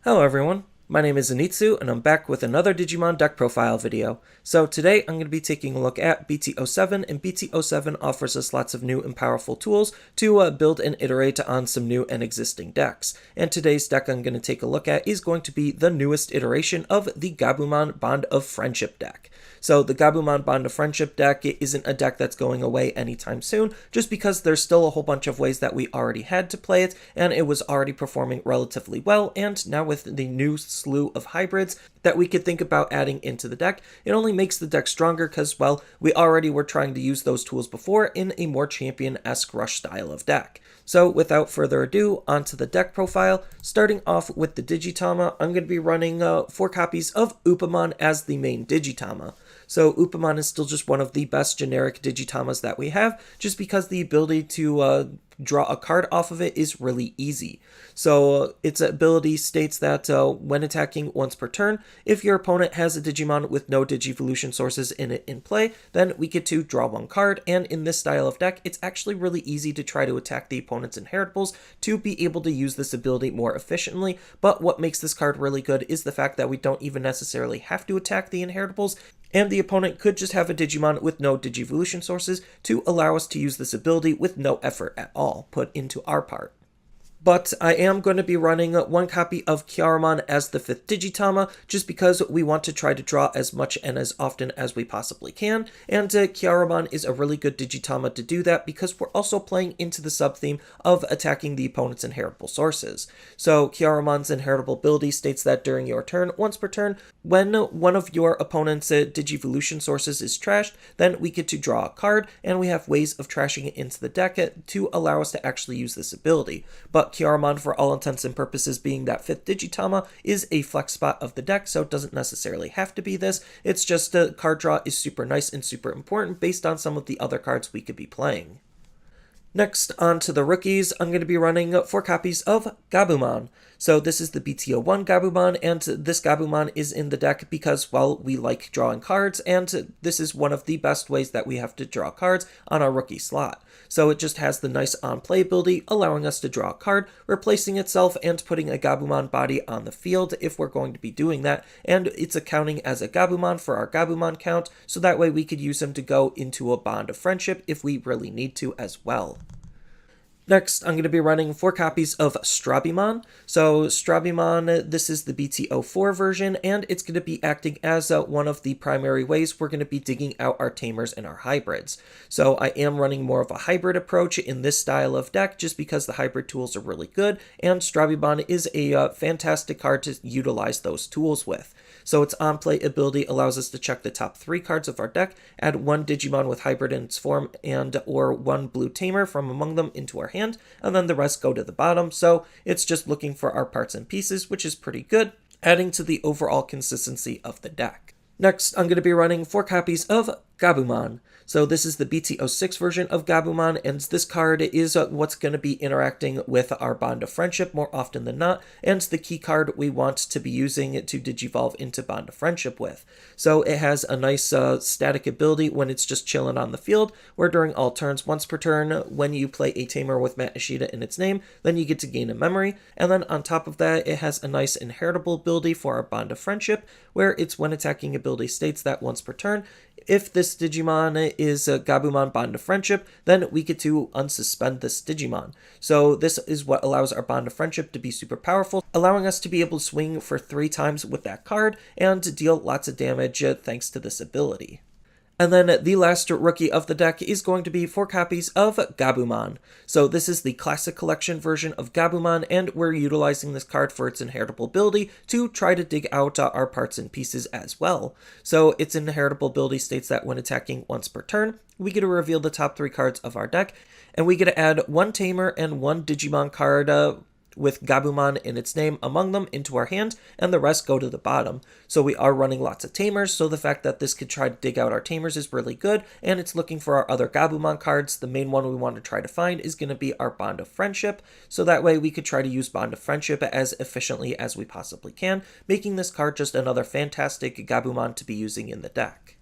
Hello everyone, my name is Zenitsu and I'm back with another Digimon deck profile video. So today I'm going to be taking a look at BT07, and BT07 offers us lots of new and powerful tools to build and iterate on some new and existing decks. And today's deck I'm going to take a look at is going to be the newest iteration of the Gabumon Bond of Friendship deck. So the Gabumon Bond of Friendship deck isn't a deck that's going away anytime soon, just because there's still a whole bunch of ways that we already had to play it, and it was already performing relatively well, and now with the new slew of hybrids that we could think about adding into the deck, it only makes the deck stronger because, well, we already were trying to use those tools before in a more champion-esque rush style of deck. So without further ado, onto the deck profile. Starting off with the Digitama, I'm going to be running 4 copies of Upamon as the main Digitama. So Upamon is still just one of the best generic Digitamas that we have, just because the ability to draw a card off of it is really easy. So its ability states that when attacking once per turn, if your opponent has a Digimon with no Digivolution sources in it in play, then we get to draw 1 card, and in this style of deck, it's actually really easy to try to attack the opponent's inheritables to be able to use this ability more efficiently, but what makes this card really good is the fact that we don't even necessarily have to attack the inheritables, and the opponent could just have a Digimon with no Digivolution sources to allow us to use this ability with no effort at all put into our part. But I am going to be running 1 copy of Kyaromon as the 5th Digitama, just because we want to try to draw as much and as often as we possibly can, and Kyaromon is a really good Digitama to do that because we're also playing into the sub-theme of attacking the opponent's inheritable sources. So Kyaromon's inheritable ability states that during your turn, once per turn, when one of your opponent's Digivolution sources is trashed, then we get to draw a card, and we have ways of trashing it into the deck to allow us to actually use this ability. But Kyaromon, for all intents and purposes, being that 5th Digitama, is a flex spot of the deck, so it doesn't necessarily have to be this. It's just card draw is super nice and super important based on some of the other cards we could be playing. Next, on to the rookies, I'm going to be running 4 copies of Gabumon. So this is the BT01 Gabumon, and this Gabumon is in the deck because, well, we like drawing cards, and this is one of the best ways that we have to draw cards on our rookie slot. So it just has the nice on-play ability, allowing us to draw a card, replacing itself, and putting a Gabumon body on the field if we're going to be doing that, and it's accounting as a Gabumon for our Gabumon count, so that way we could use him to go into a Bond of Friendship if we really need to as well. Next, I'm going to be running 4 copies of Strabimon. So Strabimon, this is the BT04 version, and it's going to be acting as one of the primary ways we're going to be digging out our Tamers and our hybrids. So I am running more of a hybrid approach in this style of deck, just because the hybrid tools are really good, and Strabimon is a fantastic card to utilize those tools with. So its on-play ability allows us to check the top 3 cards of our deck, add 1 Digimon with hybrid in its form and or 1 blue Tamer from among them into our hand, and then the rest go to the bottom, so it's just looking for our parts and pieces, which is pretty good, adding to the overall consistency of the deck. Next, I'm going to be running 4 copies of Gabumon. So this is the BT06 version of Gabumon, and this card is what's going to be interacting with our Bond of Friendship more often than not, and it's the key card we want to be using to Digivolve into Bond of Friendship with. So it has a nice static ability when it's just chilling on the field, where during all turns once per turn, when you play a Tamer with Matt Ishida in its name, then you get to gain a memory, and then on top of that, it has a nice inheritable ability for our Bond of Friendship, where its when attacking ability states that once per turn, if this Digimon is a Gabumon Bond of Friendship, then we get to unsuspend this Digimon. So this is what allows our Bond of Friendship to be super powerful, allowing us to be able to swing for 3 times with that card and to deal lots of damage thanks to this ability. And then the last rookie of the deck is going to be 4 copies of Gabumon. So this is the Classic Collection version of Gabumon, and we're utilizing this card for its inheritable ability to try to dig out our parts and pieces as well. So its inheritable ability states that when attacking once per turn, we get to reveal the top 3 cards of our deck, and we get to add 1 Tamer and 1 Digimon card with Gabumon in its name among them into our hand, and the rest go to the bottom. So we are running lots of Tamers, so the fact that this could try to dig out our Tamers is really good, and it's looking for our other Gabumon cards. The main one we want to try to find is going to be our Bond of Friendship, so that way we could try to use Bond of Friendship as efficiently as we possibly can, making this card just another fantastic Gabumon to be using in the deck.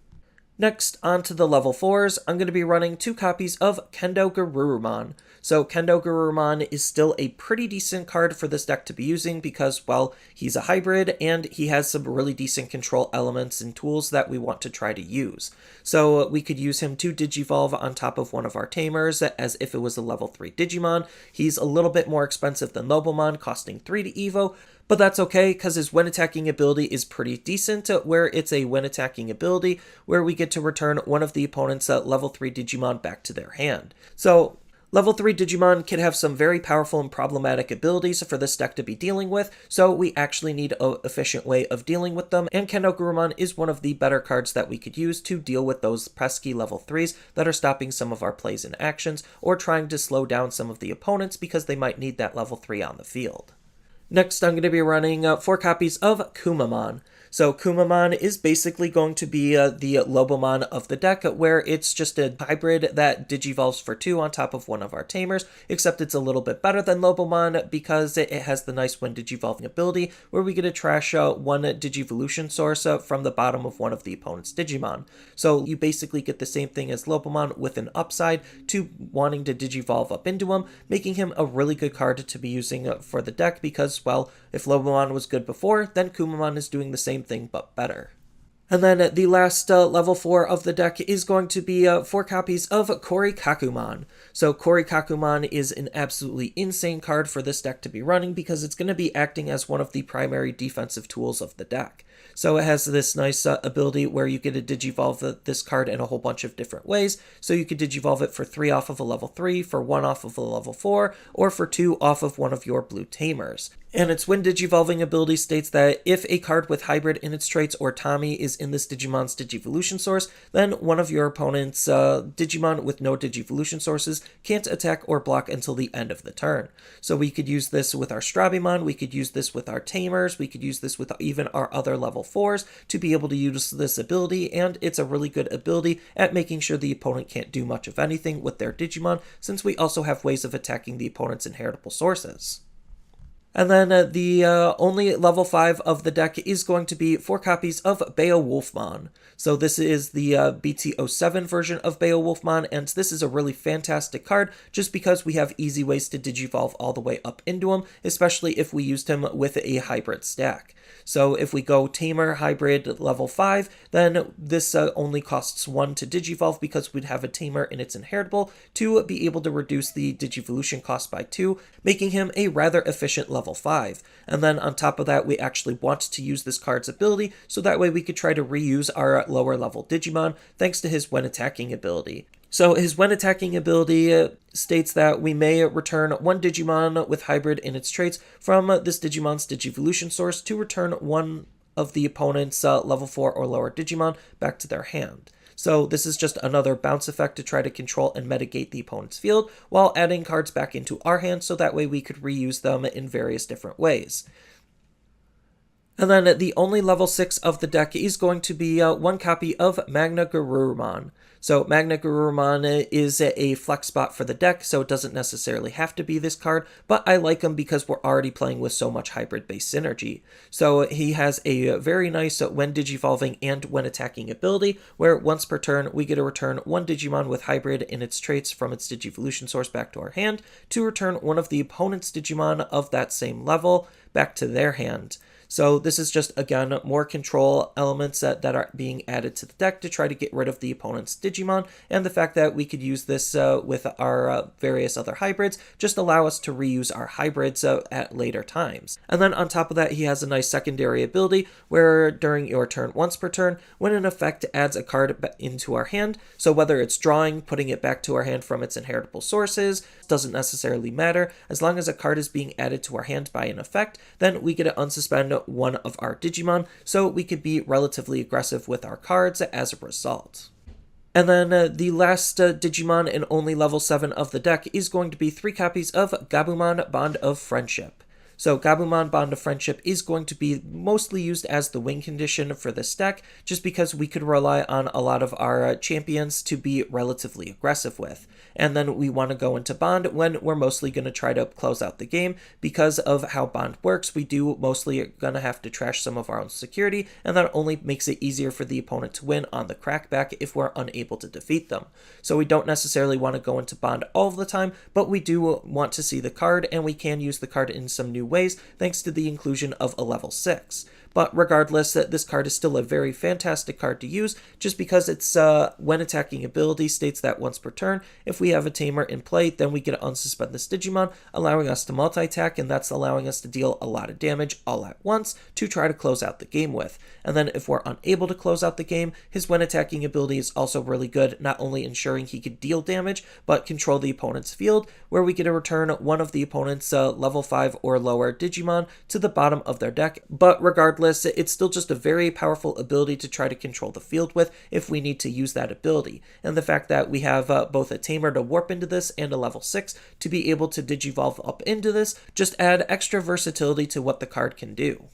Next, on to the level 4s, I'm going to be running 2 copies of KendoGarurumon. So KendoGarurumon is still a pretty decent card for this deck to be using because, well, he's a hybrid and he has some really decent control elements and tools that we want to try to use. So we could use him to Digivolve on top of one of our Tamers as if it was a level 3 Digimon. He's a little bit more expensive than Lobomon, costing 3 to Evo, but that's okay because his when attacking ability is pretty decent, where it's a when attacking ability where we get to return one of the opponent's level 3 Digimon back to their hand. So level 3 Digimon can have some very powerful and problematic abilities for this deck to be dealing with, so we actually need an efficient way of dealing with them, and KendoGarurumon is one of the better cards that we could use to deal with those pesky level 3s that are stopping some of our plays and actions, or trying to slow down some of the opponents because they might need that level 3 on the field. Next, I'm going to be running 4 copies of Kumamon. So Kumamon is basically going to be the Lobomon of the deck, where it's just a hybrid that digivolves for 2 on top of one of our Tamers, except it's a little bit better than Lobomon because it has the nice when digivolving ability, where we get to trash one Digivolution source from the bottom of one of the opponent's Digimon. So you basically get the same thing as Lobomon with an upside to wanting to digivolve up into him, making him a really good card to be using for the deck because, well, if Lobomon was good before, then Kumamon is doing the same thing but better. And then the last level 4 of the deck is going to be 4 copies of Korikakumon. So Korikakumon is an absolutely insane card for this deck to be running because it's going to be acting as one of the primary defensive tools of the deck. So it has this nice ability where you get to digivolve this card in a whole bunch of different ways. So you could digivolve it for 3 off of a level 3, for 1 off of a level 4, or for 2 off of one of your blue Tamers. And its when digivolving ability states that if a card with hybrid in its traits or Tommy is in this Digimon's Digivolution source, then one of your opponent's Digimon with no Digivolution sources can't attack or block until the end of the turn. So we could use this with our Strabimon, we could use this with our Tamers, we could use this with even our other level 4s to be able to use this ability, and it's a really good ability at making sure the opponent can't do much of anything with their Digimon, since we also have ways of attacking the opponent's inheritable sources. And then the only level 5 of the deck is going to be 4 copies of Beowulfmon. So this is the BT07 version of Beowulfmon, and this is a really fantastic card just because we have easy ways to digivolve all the way up into him, especially if we used him with a hybrid stack. So if we go Tamer Hybrid level 5, then this only costs 1 to digivolve because we'd have a Tamer in its inheritable to be able to reduce the Digivolution cost by 2, making him a rather efficient level 5. And then on top of that, we actually want to use this card's ability, so that way we could try to reuse our lower level Digimon thanks to his when attacking ability. So his when attacking ability states that we may return 1 Digimon with hybrid in its traits from this Digimon's Digivolution source to return one of the opponent's level 4 or lower Digimon back to their hand. So this is just another bounce effect to try to control and mitigate the opponent's field while adding cards back into our hand, so that way we could reuse them in various different ways. And then the only level 6 of the deck is going to be 1 copy of Garurumon. So Garurumon is a flex spot for the deck, so it doesn't necessarily have to be this card, but I like him because we're already playing with so much hybrid-based synergy. So he has a very nice when digivolving and when attacking ability, where once per turn we get to return 1 Digimon with hybrid in its traits from its Digivolution source back to our hand, to return one of the opponent's Digimon of that same level back to their hand. So this is just, again, more control elements that are being added to the deck to try to get rid of the opponent's Digimon, and the fact that we could use this with our various other hybrids just allow us to reuse our hybrids at later times. And then on top of that, he has a nice secondary ability where during your turn once per turn, when an effect adds a card into our hand, so whether it's drawing, putting it back to our hand from its inheritable sources, doesn't necessarily matter. As long as a card is being added to our hand by an effect, then we get to unsuspend one of our Digimon, so we could be relatively aggressive with our cards as a result. And then the last Digimon and only level 7 of the deck is going to be 3 copies of Gabumon Bond of Friendship. So Gabumon Bond of Friendship is going to be mostly used as the win condition for this deck, just because we could rely on a lot of our champions to be relatively aggressive with. And then we want to go into Bond when we're mostly going to try to close out the game. Because of how Bond works, we do mostly going to have to trash some of our own security, and that only makes it easier for the opponent to win on the crackback if we're unable to defeat them. So we don't necessarily want to go into Bond all of the time, but we do want to see the card, and we can use the card in some new ways thanks to the inclusion of a level 6. But regardless, this card is still a very fantastic card to use, just because its when attacking ability states that once per turn, if we have a Tamer in play, then we get to unsuspend this Digimon, allowing us to multi-attack, and that's allowing us to deal a lot of damage all at once to try to close out the game with. And then if we're unable to close out the game, his when attacking ability is also really good, not only ensuring he could deal damage, but control the opponent's field, where we get to return one of the opponent's level 5 or lower Digimon to the bottom of their deck. But regardless, it's still just a very powerful ability to try to control the field with if we need to use that ability. And the fact that we have both a Tamer to warp into this and a level 6 to be able to Digivolve up into this just add extra versatility to what the card can do.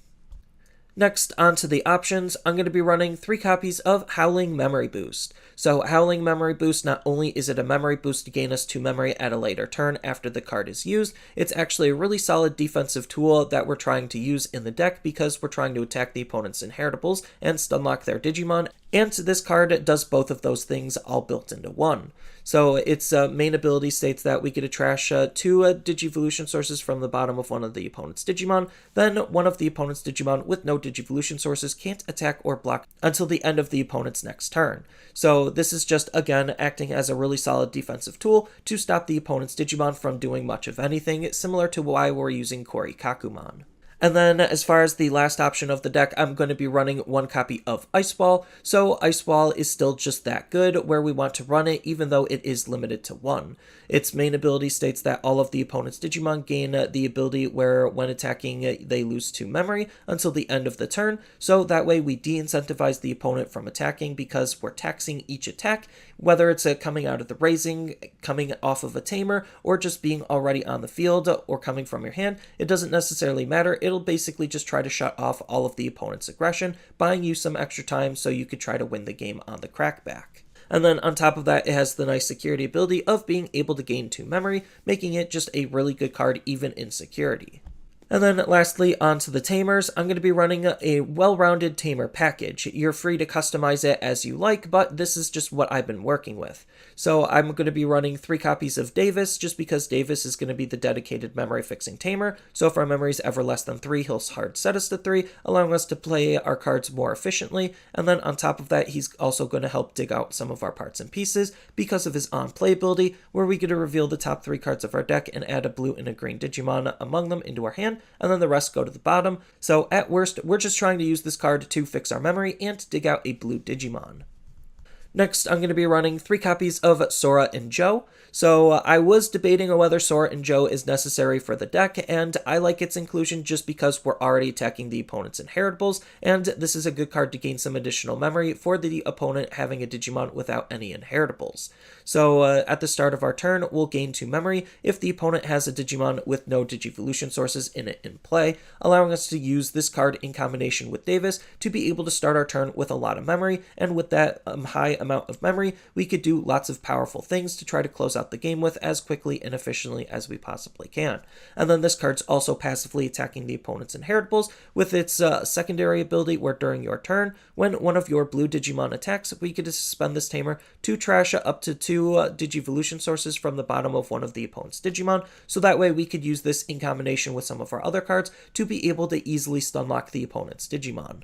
Next, onto the options, I'm going to be running 3 copies of Howling Memory Boost. So Howling Memory Boost, not only is it a memory boost to gain us 2 memory at a later turn after the card is used, it's actually a really solid defensive tool that we're trying to use in the deck because we're trying to attack the opponent's inheritables and stunlock their Digimon, and this card does both of those things all built into one. So its main ability states that we get to trash 2 Digivolution sources from the bottom of one of the opponent's Digimon, then one of the opponent's Digimon with no Digivolution sources can't attack or block until the end of the opponent's next turn. So this is just, again, acting as a really solid defensive tool to stop the opponent's Digimon from doing much of anything, similar to why we're using Kakumon. And then as far as the last option of the deck, I'm going to be running 1 copy of Ice Ball. So Ice Ball is still just that good where we want to run it even though it is limited to 1. Its main ability states that all of the opponent's Digimon gain the ability where when attacking they lose 2 memory until the end of the turn. So that way we de-incentivize the opponent from attacking because we're taxing each attack, whether it's coming out of the raising, coming off of a Tamer, or just being already on the field or coming from your hand. It doesn't necessarily matter. It'll basically just try to shut off all of the opponent's aggression, buying you some extra time so you could try to win the game on the crackback. And then on top of that, it has the nice security ability of being able to gain 2 memory, making it just a really good card even in security. And then lastly, onto the Tamers, I'm going to be running a well-rounded Tamer package. You're free to customize it as you like, but this is just what I've been working with. So I'm going to be running 3 copies of Davis, just because Davis is going to be the dedicated memory-fixing Tamer, so if our memory is ever less than 3, he'll hard set us to 3, allowing us to play our cards more efficiently, and then on top of that, he's also going to help dig out some of our parts and pieces because of his on-play ability, where we get to reveal the top 3 cards of our deck and add a blue and a green Digimon among them into our hand, and then the rest go to the bottom. So at worst, we're just trying to use this card to fix our memory and dig out a blue Digimon. Next, I'm going to be running 3 copies of Sora and Joe. So I was debating on whether Sora and Joe is necessary for the deck, and I like its inclusion just because we're already attacking the opponent's inheritables, and this is a good card to gain some additional memory for the opponent having a Digimon without any inheritables. So at the start of our turn, we'll gain 2 memory if the opponent has a Digimon with no Digivolution sources in it in play, allowing us to use this card in combination with Davis to be able to start our turn with a lot of memory, and with that high amount of memory, we could do lots of powerful things to try to close out the game with as quickly and efficiently as we possibly can. And then this card's also passively attacking the opponent's inheritables with its secondary ability where during your turn, when one of your blue Digimon attacks, we could suspend this Tamer to trash up to 2 Digivolution sources from the bottom of one of the opponent's Digimon, so that way we could use this in combination with some of our other cards to be able to easily stunlock the opponent's Digimon.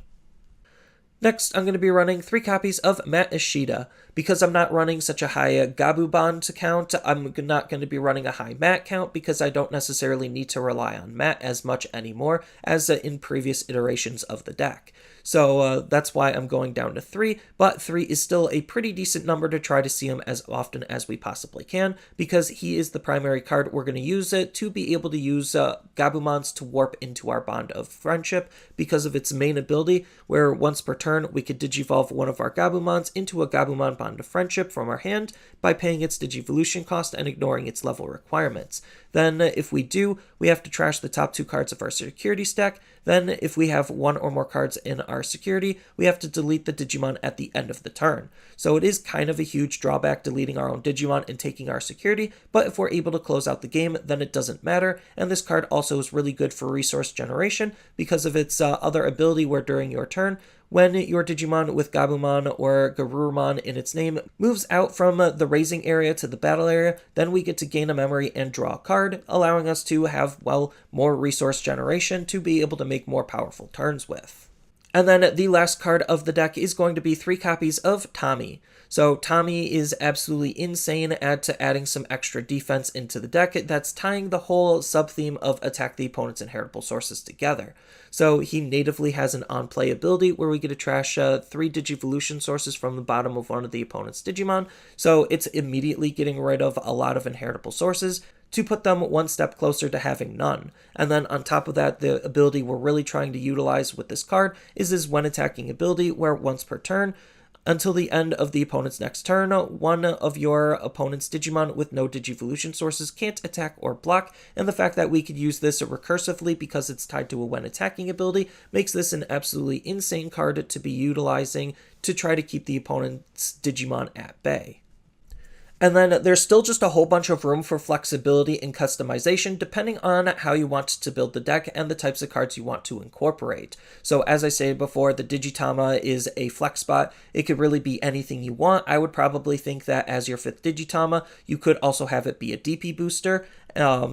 Next, I'm going to be running 3 copies of Matt Ishida. Because I'm not running such a high Gabubond count, I'm not going to be running a high Matt count because I don't necessarily need to rely on Matt as much anymore as in previous iterations of the deck. So that's why I'm going down to 3, but 3 is still a pretty decent number to try to see him as often as we possibly can, because he is the primary card we're going to use it to be able to use Gabumons to warp into our bond of friendship because of its main ability, where once per turn turn, we could Digivolve one of our Gabumons into a Gabumon Bond of Friendship from our hand by paying its Digivolution cost and ignoring its level requirements. Then, if we do, we have to trash the top 2 cards of our security stack. Then, if we have 1 or more cards in our security, we have to delete the Digimon at the end of the turn. So it is kind of a huge drawback deleting our own Digimon and taking our security, but if we're able to close out the game, then it doesn't matter. And this card also is really good for resource generation because of its other ability where during your turn, when your Digimon with Gabumon or Garurumon in its name moves out from the raising area to the battle area, then we get to gain a memory and draw a card, allowing us to have, well, more resource generation to be able to make more powerful turns with. And then the last card of the deck is going to be 3 copies of Tommy. So Tommy is absolutely insane at adding some extra defense into the deck that's tying the whole sub-theme of attack the opponent's inheritable sources together. So he natively has an on-play ability where we get to trash 3 Digivolution sources from the bottom of one of the opponent's Digimon, so it's immediately getting rid of a lot of inheritable sources to put them one step closer to having none. And then on top of that, the ability we're really trying to utilize with this card is his when attacking ability, where once per turn, until the end of the opponent's next turn, one of your opponent's Digimon with no Digivolution sources can't attack or block, and the fact that we could use this recursively because it's tied to a when attacking ability makes this an absolutely insane card to be utilizing to try to keep the opponent's Digimon at bay. And then there's still just a whole bunch of room for flexibility and customization depending on how you want to build the deck and the types of cards you want to incorporate. So as I said before, the Digitama is a flex spot. It could really be anything you want. I would probably think that as your 5th Digitama, you could also have it be a DP booster,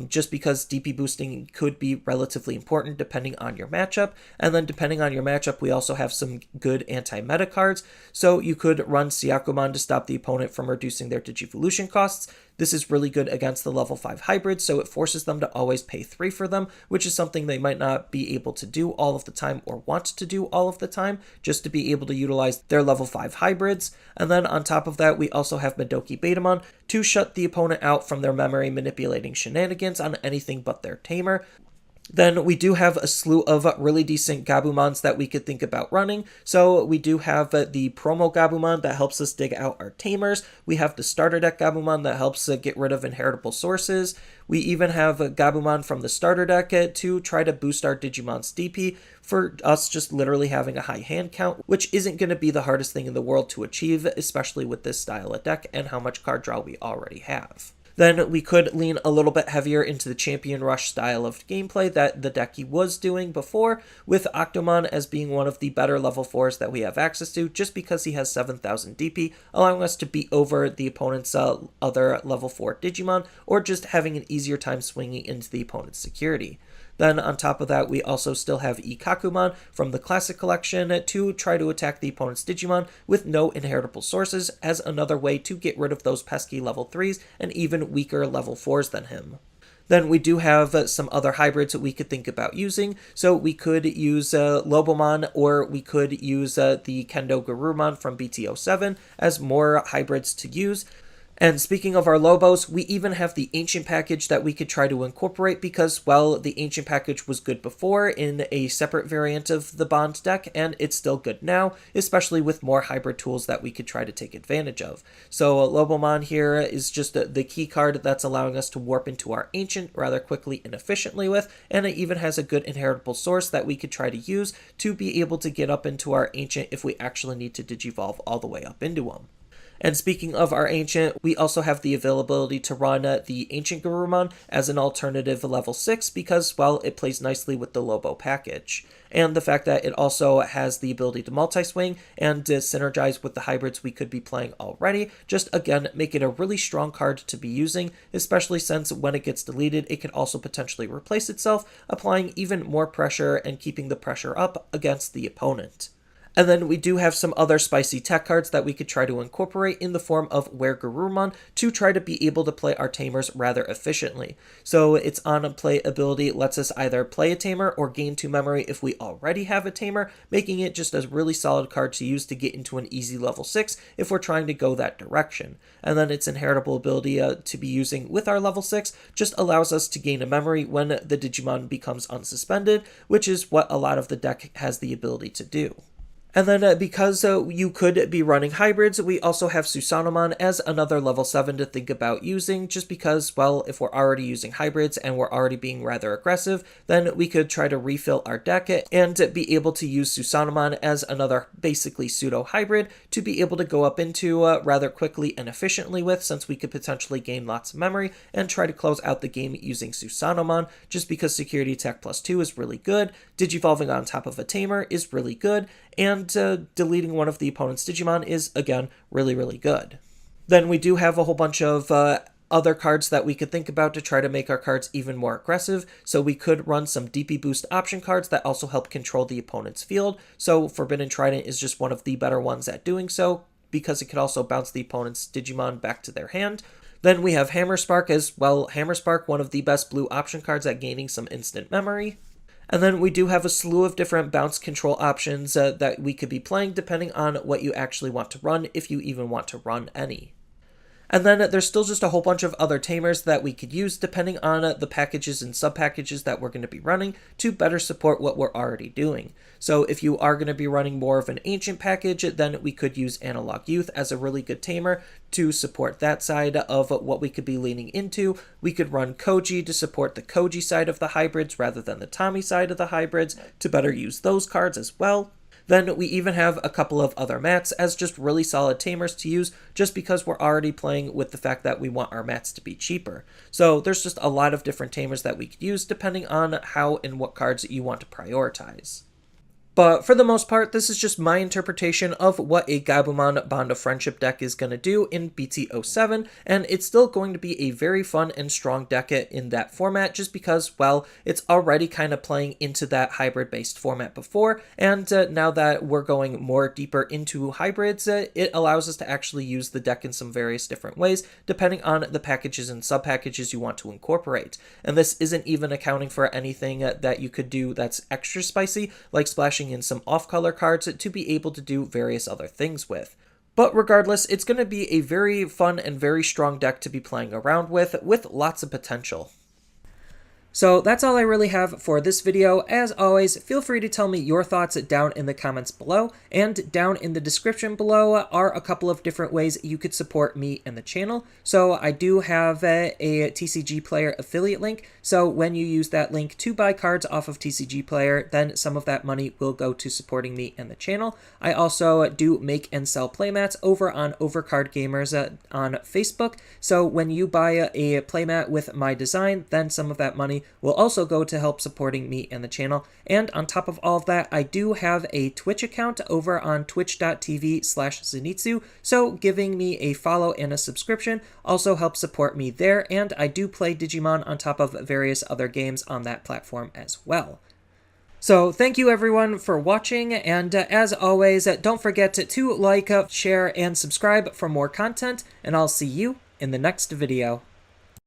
just because DP boosting could be relatively important depending on your matchup. And then depending on your matchup, we also have some good anti-meta cards. So you could run Syakomon to stop the opponent from reducing their Digivolution costs. This is really good against the level 5 hybrids, so it forces them to always pay 3 for them, which is something they might not be able to do all of the time or want to do all of the time, just to be able to utilize their level 5 hybrids. And then on top of that, we also have Madoki Betamon to shut the opponent out from their memory manipulating shenanigans on anything but their tamer. Then we do have a slew of really decent Gabumons that we could think about running. So we do have the promo Gabumon that helps us dig out our Tamers. We have the starter deck Gabumon that helps get rid of inheritable sources. We even have Gabumon from the starter deck to try to boost our Digimon's DP for us just literally having a high hand count, which isn't going to be the hardest thing in the world to achieve, especially with this style of deck and how much card draw we already have. Then we could lean a little bit heavier into the Champion Rush style of gameplay that the deck was doing before, with Octomon as being one of the better level 4s that we have access to, just because he has 7,000 DP, allowing us to beat over the opponent's other level 4 Digimon, or just having an easier time swinging into the opponent's security. Then on top of that, we also still have Ikakumon from the Classic Collection to try to attack the opponent's Digimon with no inheritable sources as another way to get rid of those pesky level 3s and even weaker level 4s than him. Then we do have some other hybrids that we could think about using. So we could use Lobomon, or we could use the KendoGarurumon from BT07 as more hybrids to use. And speaking of our Lobos, we even have the Ancient package that we could try to incorporate because, well, the Ancient package was good before in a separate variant of the Bond deck, and it's still good now, especially with more hybrid tools that we could try to take advantage of. So Lobomon here is just the key card that's allowing us to warp into our Ancient rather quickly and efficiently with, and it even has a good inheritable source that we could try to use to be able to get up into our Ancient if we actually need to Digivolve all the way up into them. And speaking of our Ancient, we also have the availability to run the Ancient Garurumon as an alternative level 6 because, well, it plays nicely with the Lobo package. And the fact that it also has the ability to multi-swing and to synergize with the hybrids we could be playing already, just again, make it a really strong card to be using, especially since when it gets deleted, it can also potentially replace itself, applying even more pressure and keeping the pressure up against the opponent. And then we do have some other spicy tech cards that we could try to incorporate in the form of WereGarurumon to try to be able to play our Tamers rather efficiently. So its on-play ability lets us either play a Tamer or gain 2 memory if we already have a Tamer, making it just a really solid card to use to get into an easy level 6 if we're trying to go that direction. And then its inheritable ability to be using with our level 6 just allows us to gain a memory when the Digimon becomes unsuspended, which is what a lot of the deck has the ability to do. And then because you could be running hybrids, we also have Susanomon as another level 7 to think about using, just because, well, if we're already using hybrids and we're already being rather aggressive, then we could try to refill our deck and be able to use Susanomon as another basically pseudo-hybrid to be able to go up into rather quickly and efficiently with, since we could potentially gain lots of memory and try to close out the game using Susanomon, just because Security Attack +2 is really good, Digivolving on top of a Tamer is really good, and deleting one of the opponent's Digimon is, again, really, really good. Then we do have a whole bunch of other cards that we could think about to try to make our cards even more aggressive. So we could run some DP boost option cards that also help control the opponent's field. So Forbidden Trident is just one of the better ones at doing so, because it could also bounce the opponent's Digimon back to their hand. Then we have Hammer Spark as, well, Hammer Spark, one of the best blue option cards at gaining some instant memory. And then we do have a slew of different bounce control options that we could be playing depending on what you actually want to run, if you even want to run any. And then there's still just a whole bunch of other tamers that we could use depending on the packages and sub-packages that we're going to be running to better support what we're already doing. So if you are going to be running more of an ancient package, then we could use Analog Youth as a really good tamer to support that side of what we could be leaning into. We could run Koji to support the Koji side of the hybrids rather than the Tommy side of the hybrids to better use those cards as well. Then we even have a couple of other mats as just really solid tamers to use, just because we're already playing with the fact that we want our mats to be cheaper. So there's just a lot of different tamers that we could use depending on how and what cards you want to prioritize. But for the most part, this is just my interpretation of what a Gabumon Bond of Friendship deck is going to do in BT07, and it's still going to be a very fun and strong deck in that format, just because, well, it's already kind of playing into that hybrid-based format before, and now that we're going more deeper into hybrids, it allows us to actually use the deck in some various different ways, depending on the packages and sub-packages you want to incorporate. And this isn't even accounting for anything that you could do that's extra spicy, like splashing in some off-color cards to be able to do various other things with. But regardless, it's going to be a very fun and very strong deck to be playing around with lots of potential. So that's all I really have for this video. As always, feel free to tell me your thoughts down in the comments below, and down in the description below are a couple of different ways you could support me and the channel. So I do have a TCG Player affiliate link, so when you use that link to buy cards off of TCG Player, then some of that money will go to supporting me and the channel. I also do make and sell playmats over on Overcard Gamers on Facebook, so when you buy a playmat with my design, then some of that money will also go to help supporting me and the channel. And on top of all of that, I do have a Twitch account over on twitch.tv/Zenitsu, so giving me a follow and a subscription also helps support me there, and I do play Digimon on top of various other games on that platform as well. So thank you everyone for watching, and as always, don't forget to like, share, and subscribe for more content, and I'll see you in the next video.